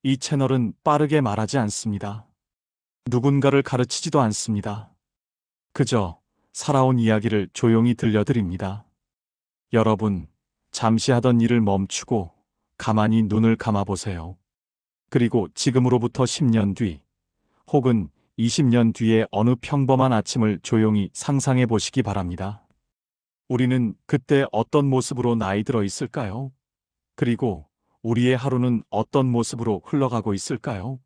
이 채널은 빠르게 말하지 않습니다. 누군가를 가르치지도 않습니다. 그저 살아온 이야기를 조용히 들려드립니다. 여러분, 잠시 하던 일을 멈추고 가만히 눈을 감아보세요. 그리고 지금으로부터 10년 뒤, 혹은 20년 뒤의 어느 평범한 아침을 조용히 상상해 보시기 바랍니다. 우리는 그때 어떤 모습으로 나이 들어 있을까요? 그리고 우리의 하루는 어떤 모습으로 흘러가고 있을까요?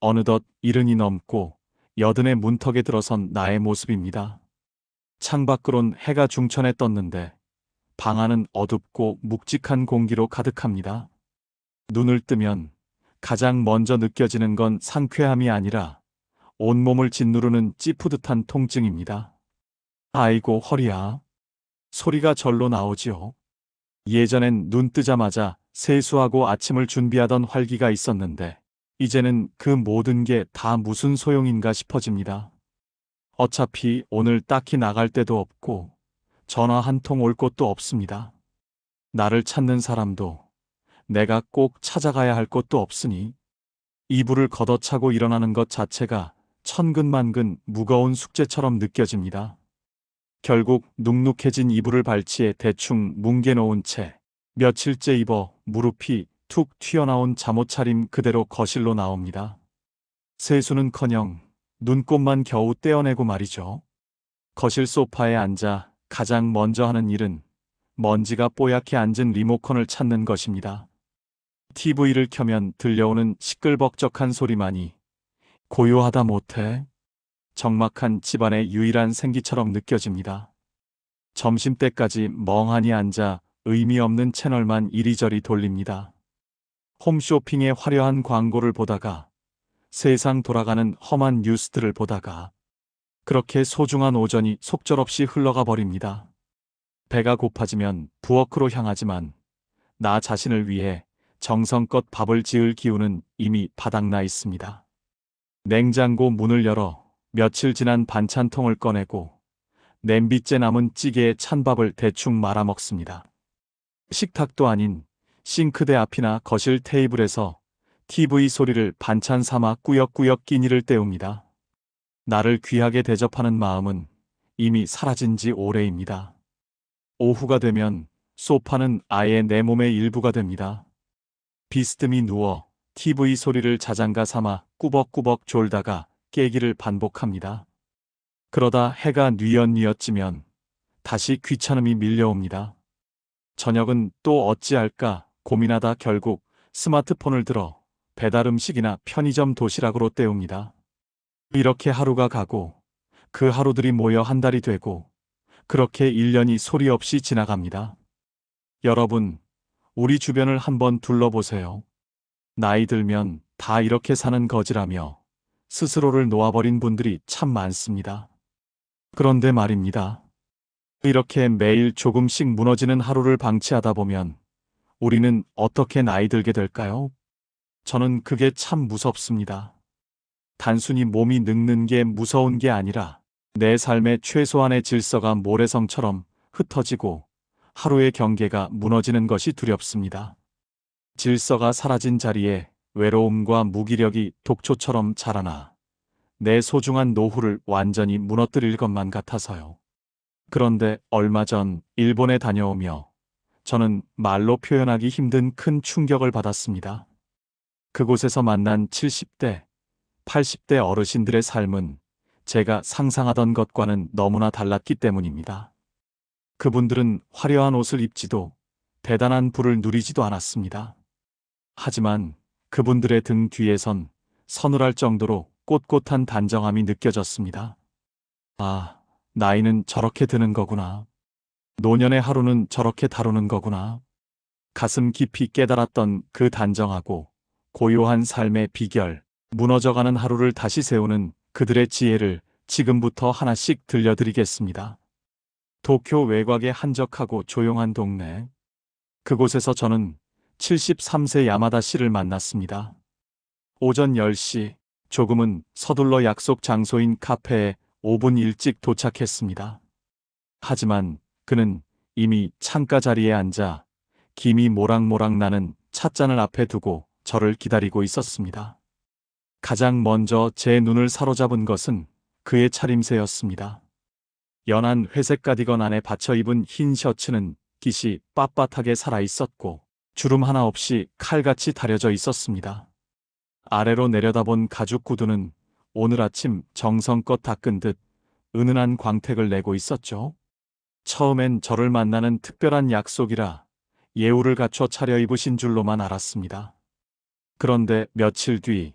어느덧 70이 넘고 80의 문턱에 들어선 나의 모습입니다. 창밖으론 해가 중천에 떴는데 방 안은 어둡고 묵직한 공기로 가득합니다. 눈을 뜨면 가장 먼저 느껴지는 건 상쾌함이 아니라 온몸을 짓누르는 찌푸듯한 통증입니다. 아이고 허리야. 소리가 절로 나오지요. 예전엔 눈 뜨자마자 세수하고 아침을 준비하던 활기가 있었는데 이제는 그 모든 게 다 무슨 소용인가 싶어집니다. 어차피 오늘 딱히 나갈 데도 없고 전화 한 통 올 곳도 없습니다. 나를 찾는 사람도 내가 꼭 찾아가야 할 곳도 없으니 이불을 걷어차고 일어나는 것 자체가 천근만근 무거운 숙제처럼 느껴집니다. 결국 눅눅해진 이불을 발치에 대충 뭉개놓은 채 며칠째 입어 무릎이 툭 튀어나온 잠옷차림 그대로 거실로 나옵니다. 세수는커녕 눈곱만 겨우 떼어내고 말이죠. 거실 소파에 앉아 가장 먼저 하는 일은 먼지가 뽀얗게 앉은 리모컨을 찾는 것입니다. TV를 켜면 들려오는 시끌벅적한 소리만이 고요하다 못해 적막한 집안의 유일한 생기처럼 느껴집니다. 점심때까지 멍하니 앉아 의미 없는 채널만 이리저리 돌립니다. 홈쇼핑의 화려한 광고를 보다가 세상 돌아가는 험한 뉴스들을 보다가 그렇게 소중한 오전이 속절없이 흘러가 버립니다. 배가 고파지면 부엌으로 향하지만 나 자신을 위해 정성껏 밥을 지을 기운은 이미 바닥나 있습니다. 냉장고 문을 열어 며칠 지난 반찬통을 꺼내고 냄비째 남은 찌개에 찬밥을 대충 말아 먹습니다. 식탁도 아닌 싱크대 앞이나 거실 테이블에서 TV 소리를 반찬 삼아 꾸역꾸역 끼니를 때웁니다. 나를 귀하게 대접하는 마음은 이미 사라진 지 오래입니다. 오후가 되면 소파는 아예 내 몸의 일부가 됩니다. 비스듬히 누워 TV 소리를 자장가 삼아 꾸벅꾸벅 졸다가 깨기를 반복합니다. 그러다 해가 뉘엿뉘엿 지면 다시 귀찮음이 밀려옵니다. 저녁은 또 어찌할까 고민하다 결국 스마트폰을 들어 배달음식이나 편의점 도시락으로 때웁니다. 이렇게 하루가 가고 그 하루들이 모여 한 달이 되고 그렇게 1년이 소리 없이 지나갑니다. 여러분, 우리 주변을 한번 둘러보세요. 나이 들면 다 이렇게 사는 거지라며 스스로를 놓아버린 분들이 참 많습니다. 그런데 말입니다. 이렇게 매일 조금씩 무너지는 하루를 방치하다 보면 우리는 어떻게 나이 들게 될까요? 저는 그게 참 무섭습니다. 단순히 몸이 늙는 게 무서운 게 아니라 내 삶의 최소한의 질서가 모래성처럼 흩어지고 하루의 경계가 무너지는 것이 두렵습니다. 질서가 사라진 자리에 외로움과 무기력이 독초처럼 자라나 내 소중한 노후를 완전히 무너뜨릴 것만 같아서요. 그런데 얼마 전 일본에 다녀오며 저는 말로 표현하기 힘든 큰 충격을 받았습니다. 그곳에서 만난 70대, 80대 어르신들의 삶은 제가 상상하던 것과는 너무나 달랐기 때문입니다. 그분들은 화려한 옷을 입지도 대단한 부를 누리지도 않았습니다. 하지만 그분들의 등 뒤에선 서늘할 정도로 꼿꼿한 단정함이 느껴졌습니다. 아, 나이는 저렇게 드는 거구나. 노년의 하루는 저렇게 다루는 거구나. 가슴 깊이 깨달았던 그 단정하고 고요한 삶의 비결, 무너져가는 하루를 다시 세우는 그들의 지혜를 지금부터 하나씩 들려드리겠습니다. 도쿄 외곽의 한적하고 조용한 동네. 그곳에서 저는 73세 야마다 씨를 만났습니다. 오전 10시, 조금은 서둘러 약속 장소인 카페에 5분 일찍 도착했습니다. 하지만 그는 이미 창가 자리에 앉아 김이 모락모락 나는 찻잔을 앞에 두고 저를 기다리고 있었습니다. 가장 먼저 제 눈을 사로잡은 것은 그의 차림새였습니다. 연한 회색 가디건 안에 받쳐 입은 흰 셔츠는 깃이 빳빳하게 살아있었고 주름 하나 없이 칼같이 다려져 있었습니다. 아래로 내려다본 가죽 구두는 오늘 아침 정성껏 닦은 듯 은은한 광택을 내고 있었죠. 처음엔 저를 만나는 특별한 약속이라 예우를 갖춰 차려입으신 줄로만 알았습니다. 그런데 며칠 뒤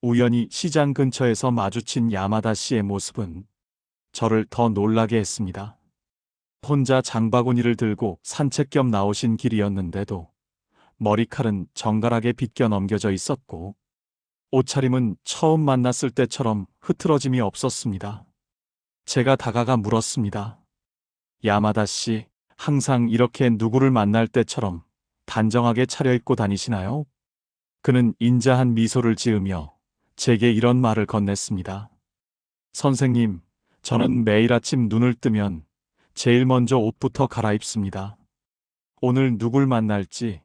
우연히 시장 근처에서 마주친 야마다 씨의 모습은 저를 더 놀라게 했습니다. 혼자 장바구니를 들고 산책 겸 나오신 길이었는데도 머리칼은 정갈하게 빗겨 넘겨져 있었고 옷차림은 처음 만났을 때처럼 흐트러짐이 없었습니다. 제가 다가가 물었습니다. 야마다 씨, 항상 이렇게 누구를 만날 때처럼 단정하게 차려입고 다니시나요? 그는 인자한 미소를 지으며 제게 이런 말을 건넸습니다. 선생님, 저는 매일 아침 눈을 뜨면 제일 먼저 옷부터 갈아입습니다. 오늘 누굴 만날지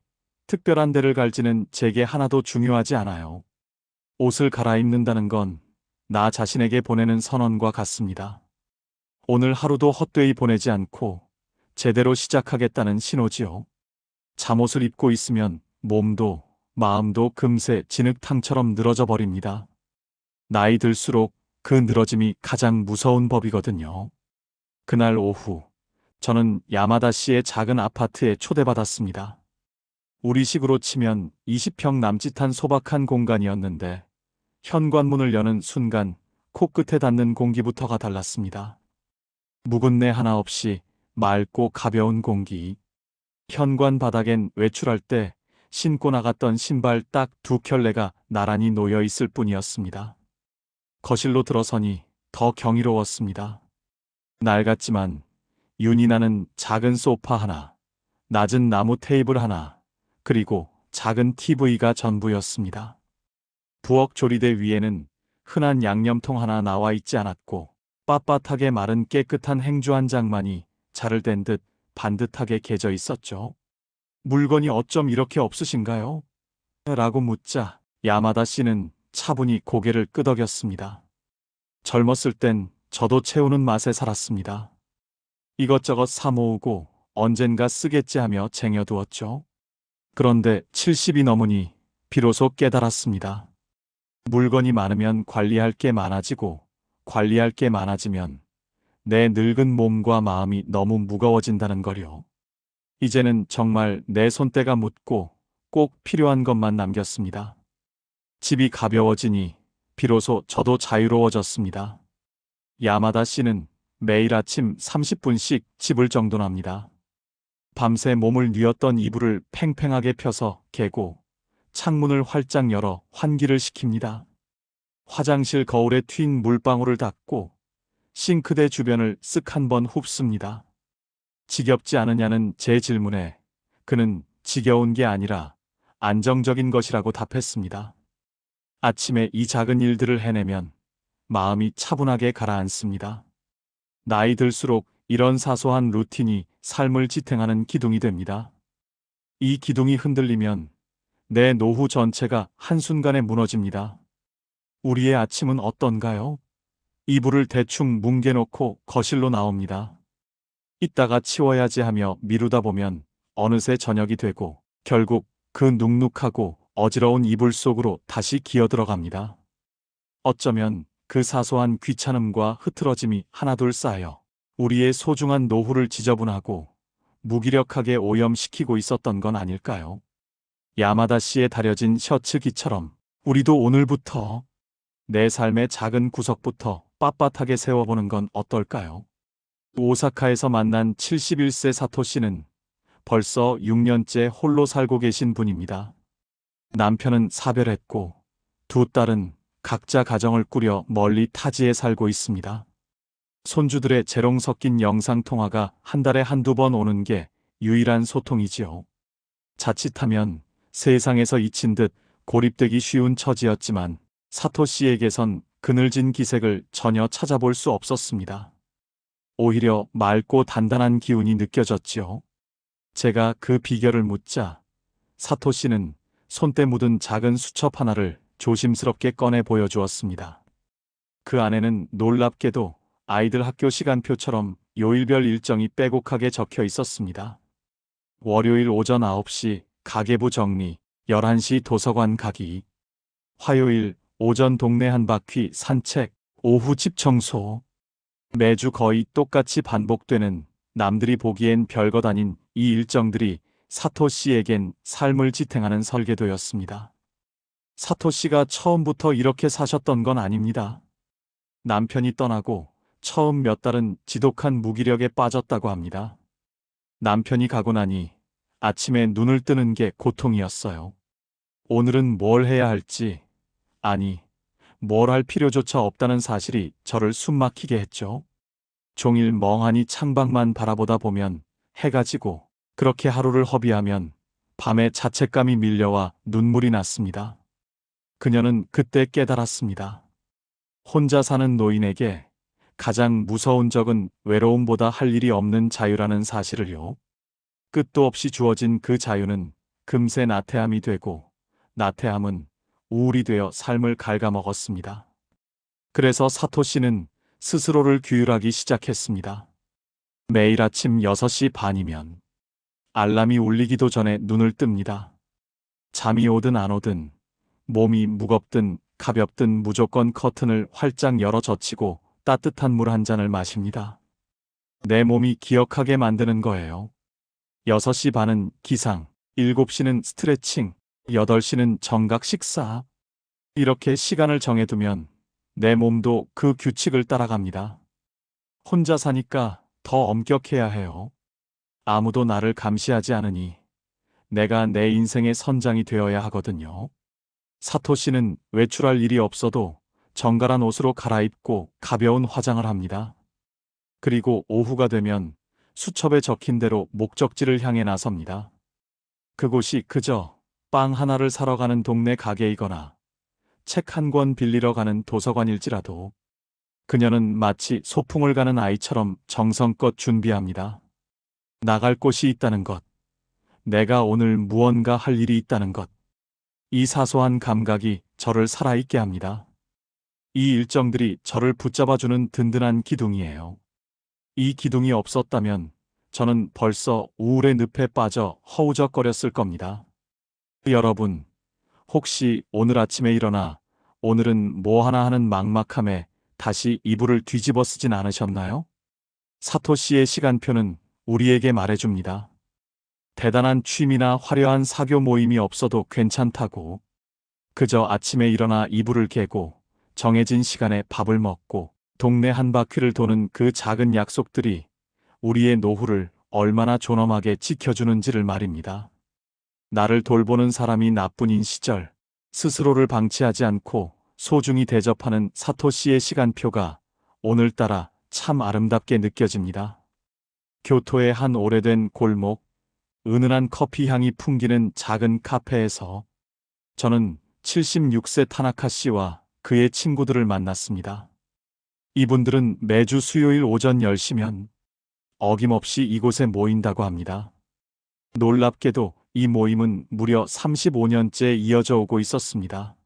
특별한 데를 갈지는 제게 하나도 중요하지 않아요. 옷을 갈아입는다는 건 나 자신에게 보내는 선언과 같습니다. 오늘 하루도 헛되이 보내지 않고 제대로 시작하겠다는 신호지요. 잠옷을 입고 있으면 몸도 마음도 금세 진흙탕처럼 늘어져 버립니다. 나이 들수록 그 늘어짐이 가장 무서운 법이거든요. 그날 오후, 저는 야마다 씨의 작은 아파트에 초대받았습니다. 우리식으로 치면 20평 남짓한 소박한 공간이었는데 현관문을 여는 순간 코끝에 닿는 공기부터가 달랐습니다. 묵은내 하나 없이 맑고 가벼운 공기. 현관 바닥엔 외출할 때 신고 나갔던 신발 딱 2켤레가 나란히 놓여 있을 뿐이었습니다. 거실로 들어서니 더 경이로웠습니다. 낡았지만 윤이 나는 작은 소파 하나, 낮은 나무 테이블 하나, 그리고 작은 TV가 전부였습니다. 부엌 조리대 위에는 흔한 양념통 하나 나와 있지 않았고 빳빳하게 마른 깨끗한 행주 한 장만이 자를 댄 듯 반듯하게 개져 있었죠. 물건이 어쩜 이렇게 없으신가요? 라고 묻자 야마다 씨는 차분히 고개를 끄덕였습니다. 젊었을 땐 저도 채우는 맛에 살았습니다. 이것저것 사 모으고 언젠가 쓰겠지 하며 쟁여두었죠. 그런데 70이 넘으니 비로소 깨달았습니다. 물건이 많으면 관리할 게 많아지고 관리할 게 많아지면 내 늙은 몸과 마음이 너무 무거워진다는 거요. 이제는 정말 내 손때가 묻고 꼭 필요한 것만 남겼습니다. 집이 가벼워지니 비로소 저도 자유로워졌습니다. 야마다 씨는 매일 아침 30분씩 집을 정돈합니다. 밤새 몸을 뉘었던 이불을 팽팽하게 펴서 개고 창문을 활짝 열어 환기를 시킵니다. 화장실 거울에 튄 물방울을 닦고 싱크대 주변을 쓱 한번 흡습니다. 지겹지 않으냐는 제 질문에 그는 지겨운 게 아니라 안정적인 것이라고 답했습니다. 아침에 이 작은 일들을 해내면 마음이 차분하게 가라앉습니다. 나이 들수록 이런 사소한 루틴이 삶을 지탱하는 기둥이 됩니다. 이 기둥이 흔들리면 내 노후 전체가 한순간에 무너집니다. 우리의 아침은 어떤가요? 이불을 대충 뭉개놓고 거실로 나옵니다. 이따가 치워야지 하며 미루다 보면 어느새 저녁이 되고 결국 그 눅눅하고 어지러운 이불 속으로 다시 기어들어갑니다. 어쩌면 그 사소한 귀찮음과 흐트러짐이 하나둘 쌓여 우리의 소중한 노후를 지저분하고 무기력하게 오염시키고 있었던 건 아닐까요? 야마다 씨의 다려진 셔츠기처럼 우리도 오늘부터 내 삶의 작은 구석부터 빳빳하게 세워보는 건 어떨까요? 오사카에서 만난 71세 사토 씨는 벌써 6년째 홀로 살고 계신 분입니다. 남편은 사별했고 두 딸은 각자 가정을 꾸려 멀리 타지에 살고 있습니다. 손주들의 재롱 섞인 영상통화가 한 달에 한두 번 오는 게 유일한 소통이지요. 자칫하면 세상에서 잊힌 듯 고립되기 쉬운 처지였지만 사토 씨에게선 그늘진 기색을 전혀 찾아볼 수 없었습니다. 오히려 맑고 단단한 기운이 느껴졌지요. 제가 그 비결을 묻자 사토 씨는 손때 묻은 작은 수첩 하나를 조심스럽게 꺼내 보여주었습니다. 그 안에는 놀랍게도 아이들 학교 시간표처럼 요일별 일정이 빼곡하게 적혀 있었습니다. 월요일 오전 9시 가계부 정리, 11시 도서관 가기, 화요일 오전 동네 한 바퀴 산책, 오후 집 청소. 매주 거의 똑같이 반복되는 남들이 보기엔 별것 아닌 이 일정들이 사토 씨에겐 삶을 지탱하는 설계도였습니다. 사토 씨가 처음부터 이렇게 사셨던 건 아닙니다. 남편이 떠나고 처음 몇 달은 지독한 무기력에 빠졌다고 합니다. 남편이 가고 나니 아침에 눈을 뜨는 게 고통이었어요. 오늘은 뭘 해야 할지, 아니, 뭘 할 필요조차 없다는 사실이 저를 숨막히게 했죠. 종일 멍하니 창밖만 바라보다 보면 해가 지고 그렇게 하루를 허비하면 밤에 자책감이 밀려와 눈물이 났습니다. 그녀는 그때 깨달았습니다. 혼자 사는 노인에게 가장 무서운 적은 외로움보다 할 일이 없는 자유라는 사실을요. 끝도 없이 주어진 그 자유는 금세 나태함이 되고 나태함은 우울이 되어 삶을 갉아먹었습니다. 그래서 사토 씨는 스스로를 규율하기 시작했습니다. 매일 아침 6시 반이면 알람이 울리기도 전에 눈을 뜹니다. 잠이 오든 안 오든 몸이 무겁든 가볍든 무조건 커튼을 활짝 열어 젖히고 따뜻한 물 한 잔을 마십니다. 내 몸이 기억하게 만드는 거예요. 6시 반은 기상, 7시는 스트레칭, 8시는 정각 식사. 이렇게 시간을 정해두면 내 몸도 그 규칙을 따라갑니다. 혼자 사니까 더 엄격해야 해요. 아무도 나를 감시하지 않으니 내가 내 인생의 선장이 되어야 하거든요. 사토 씨는 외출할 일이 없어도 정갈한 옷으로 갈아입고 가벼운 화장을 합니다. 그리고 오후가 되면 수첩에 적힌 대로 목적지를 향해 나섭니다. 그곳이 그저 빵 하나를 사러 가는 동네 가게이거나 책 한 권 빌리러 가는 도서관일지라도 그녀는 마치 소풍을 가는 아이처럼 정성껏 준비합니다. 나갈 곳이 있다는 것, 내가 오늘 무언가 할 일이 있다는 것, 이 사소한 감각이 저를 살아있게 합니다. 이 일정들이 저를 붙잡아주는 든든한 기둥이에요. 이 기둥이 없었다면 저는 벌써 우울의 늪에 빠져 허우적거렸을 겁니다. 여러분, 혹시 오늘 아침에 일어나 오늘은 뭐 하나 하는 막막함에 다시 이불을 뒤집어 쓰진 않으셨나요? 사토 씨의 시간표는 우리에게 말해줍니다. 대단한 취미나 화려한 사교 모임이 없어도 괜찮다고. 그저 아침에 일어나 이불을 개고 정해진 시간에 밥을 먹고 동네 한 바퀴를 도는 그 작은 약속들이 우리의 노후를 얼마나 존엄하게 지켜주는지를 말입니다. 나를 돌보는 사람이 나뿐인 시절, 스스로를 방치하지 않고 소중히 대접하는 사토 씨의 시간표가 오늘따라 참 아름답게 느껴집니다. 교토의 한 오래된 골목, 은은한 커피 향이 풍기는 작은 카페에서 저는 76세 타나카 씨와 그의 친구들을 만났습니다. 이분들은 매주 수요일 오전 10시면 어김없이 이곳에 모인다고 합니다. 놀랍게도 이 모임은 무려 35년째 이어져 오고 있었습니다.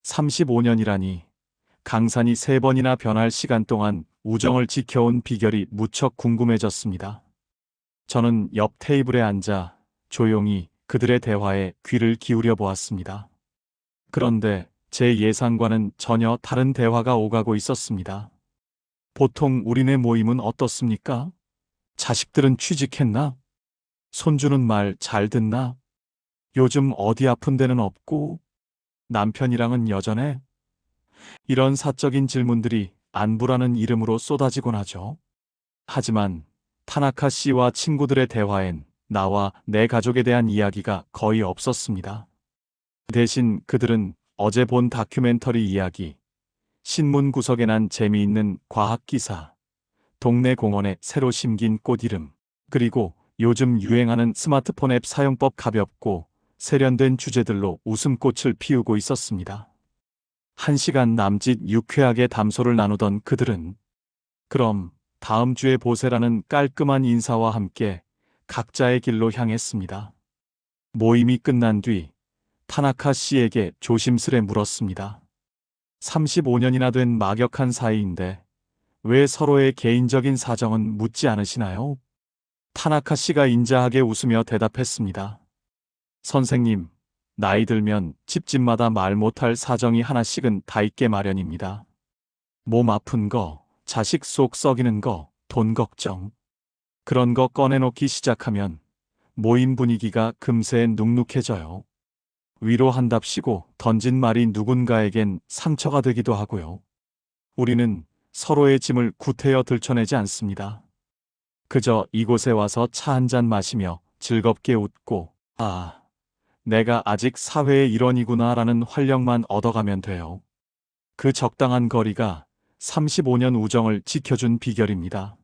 35년이라니 강산이 3번이나 변할 시간 동안 우정을 지켜온 비결이 무척 궁금해졌습니다. 저는 옆 테이블에 앉아 조용히 그들의 대화에 귀를 기울여 보았습니다. 그런데 제 예상과는 전혀 다른 대화가 오가고 있었습니다. 보통 우리네 모임은 어떻습니까? 자식들은 취직했나? 손주는 말 잘 듣나? 요즘 어디 아픈 데는 없고? 남편이랑은 여전해? 이런 사적인 질문들이 안부라는 이름으로 쏟아지곤 하죠. 하지만 타나카 씨와 친구들의 대화엔 나와 내 가족에 대한 이야기가 거의 없었습니다. 대신 그들은 어제 본 다큐멘터리 이야기, 신문 구석에 난 재미있는 과학 기사, 동네 공원에 새로 심긴 꽃 이름, 그리고 요즘 유행하는 스마트폰 앱 사용법 가볍고 세련된 주제들로 웃음꽃을 피우고 있었습니다. 1시간 남짓 유쾌하게 담소를 나누던 그들은 그럼 다음 주에 보세라는 깔끔한 인사와 함께 각자의 길로 향했습니다. 모임이 끝난 뒤 타나카 씨에게 조심스레 물었습니다. 35년이나 된 막역한 사이인데 왜 서로의 개인적인 사정은 묻지 않으시나요? 타나카 씨가 인자하게 웃으며 대답했습니다. 선생님, 나이 들면 집집마다 말 못할 사정이 하나씩은 다 있게 마련입니다. 몸 아픈 거, 자식 속 썩이는 거, 돈 걱정. 그런 거 꺼내놓기 시작하면 모임 분위기가 금세 눅눅해져요. 위로한답시고 던진 말이 누군가에겐 상처가 되기도 하고요. 우리는 서로의 짐을 구태여 들춰내지 않습니다. 그저 이곳에 와서 차 한 잔 마시며 즐겁게 웃고, 아, 내가 아직 사회의 일원이구나라는 활력만 얻어가면 돼요. 그 적당한 거리가 35년 우정을 지켜준 비결입니다.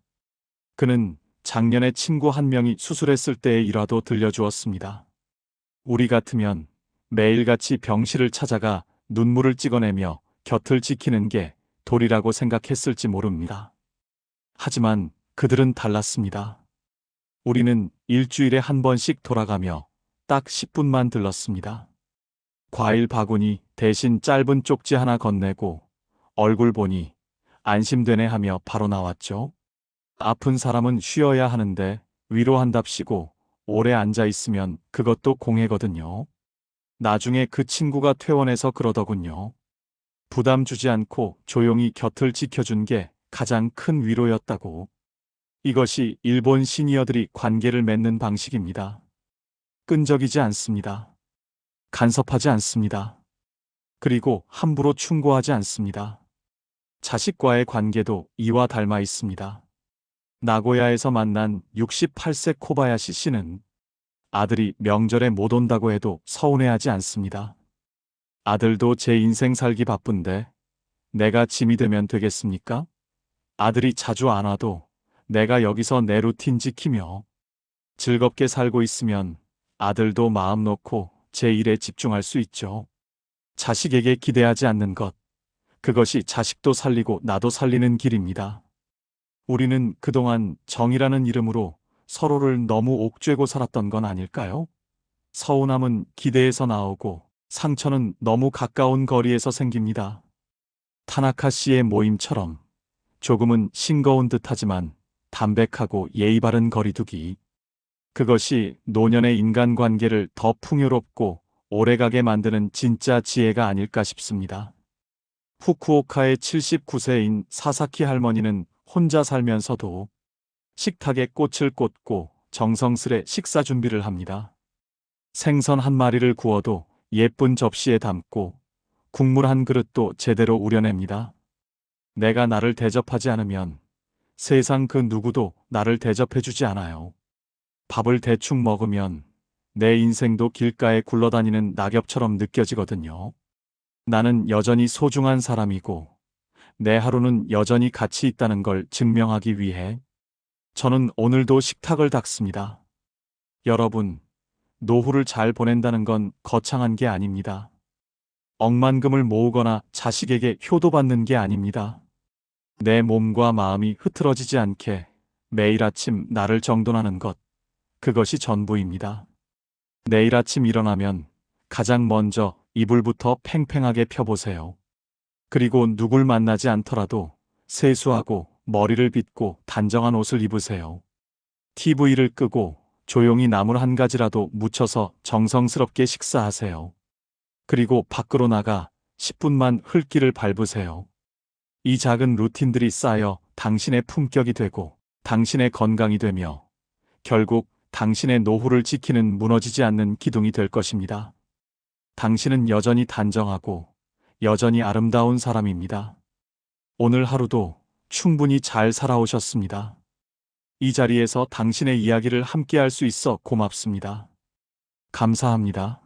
그는 작년에 친구 한 명이 수술했을 때의 일화도 들려주었습니다. 우리 같으면 매일같이 병실을 찾아가 눈물을 찍어내며 곁을 지키는 게 도리라고 생각했을지 모릅니다. 하지만 그들은 달랐습니다. 우리는 일주일에 한 번씩 돌아가며 딱 10분만 들렀습니다. 과일 바구니 대신 짧은 쪽지 하나 건네고 얼굴 보니 안심되네 하며 바로 나왔죠. 아픈 사람은 쉬어야 하는데 위로한답시고 오래 앉아 있으면 그것도 공해거든요. 나중에 그 친구가 퇴원해서 그러더군요. 부담 주지 않고 조용히 곁을 지켜준 게 가장 큰 위로였다고. 이것이 일본 시니어들이 관계를 맺는 방식입니다. 끈적이지 않습니다. 간섭하지 않습니다. 그리고 함부로 충고하지 않습니다. 자식과의 관계도 이와 닮아 있습니다. 나고야에서 만난 68세 코바야시 씨는 아들이 명절에 못 온다고 해도 서운해하지 않습니다. 아들도 제 인생 살기 바쁜데 내가 짐이 되면 되겠습니까? 아들이 자주 안 와도 내가 여기서 내 루틴 지키며 즐겁게 살고 있으면 아들도 마음 놓고 제 일에 집중할 수 있죠. 자식에게 기대하지 않는 것, 그것이 자식도 살리고 나도 살리는 길입니다. 우리는 그동안 정이라는 이름으로 서로를 너무 옥죄고 살았던 건 아닐까요? 서운함은 기대에서 나오고 상처는 너무 가까운 거리에서 생깁니다. 타나카 씨의 모임처럼 조금은 싱거운 듯하지만 담백하고 예의 바른 거리두기. 그것이 노년의 인간관계를 더 풍요롭고 오래가게 만드는 진짜 지혜가 아닐까 싶습니다. 후쿠오카의 79세인 사사키 할머니는 혼자 살면서도 식탁에 꽃을 꽂고 정성스레 식사 준비를 합니다. 생선 한 마리를 구워도 예쁜 접시에 담고 국물 한 그릇도 제대로 우려냅니다. 내가 나를 대접하지 않으면 세상 그 누구도 나를 대접해주지 않아요. 밥을 대충 먹으면 내 인생도 길가에 굴러다니는 낙엽처럼 느껴지거든요. 나는 여전히 소중한 사람이고 내 하루는 여전히 가치 있다는 걸 증명하기 위해 저는 오늘도 식탁을 닦습니다. 여러분, 노후를 잘 보낸다는 건 거창한 게 아닙니다. 억만금을 모으거나 자식에게 효도받는 게 아닙니다. 내 몸과 마음이 흐트러지지 않게 매일 아침 나를 정돈하는 것, 그것이 전부입니다. 내일 아침 일어나면 가장 먼저 이불부터 팽팽하게 펴보세요. 그리고 누굴 만나지 않더라도 세수하고 머리를 빗고 단정한 옷을 입으세요. TV를 끄고 조용히 나물 한 가지라도 묻혀서 정성스럽게 식사하세요. 그리고 밖으로 나가 10분만 흙길을 밟으세요. 이 작은 루틴들이 쌓여 당신의 품격이 되고 당신의 건강이 되며 결국 당신의 노후를 지키는 무너지지 않는 기둥이 될 것입니다. 당신은 여전히 단정하고 여전히 아름다운 사람입니다. 오늘 하루도 충분히 잘 살아오셨습니다. 이 자리에서 당신의 이야기를 함께 할 수 있어 고맙습니다. 감사합니다.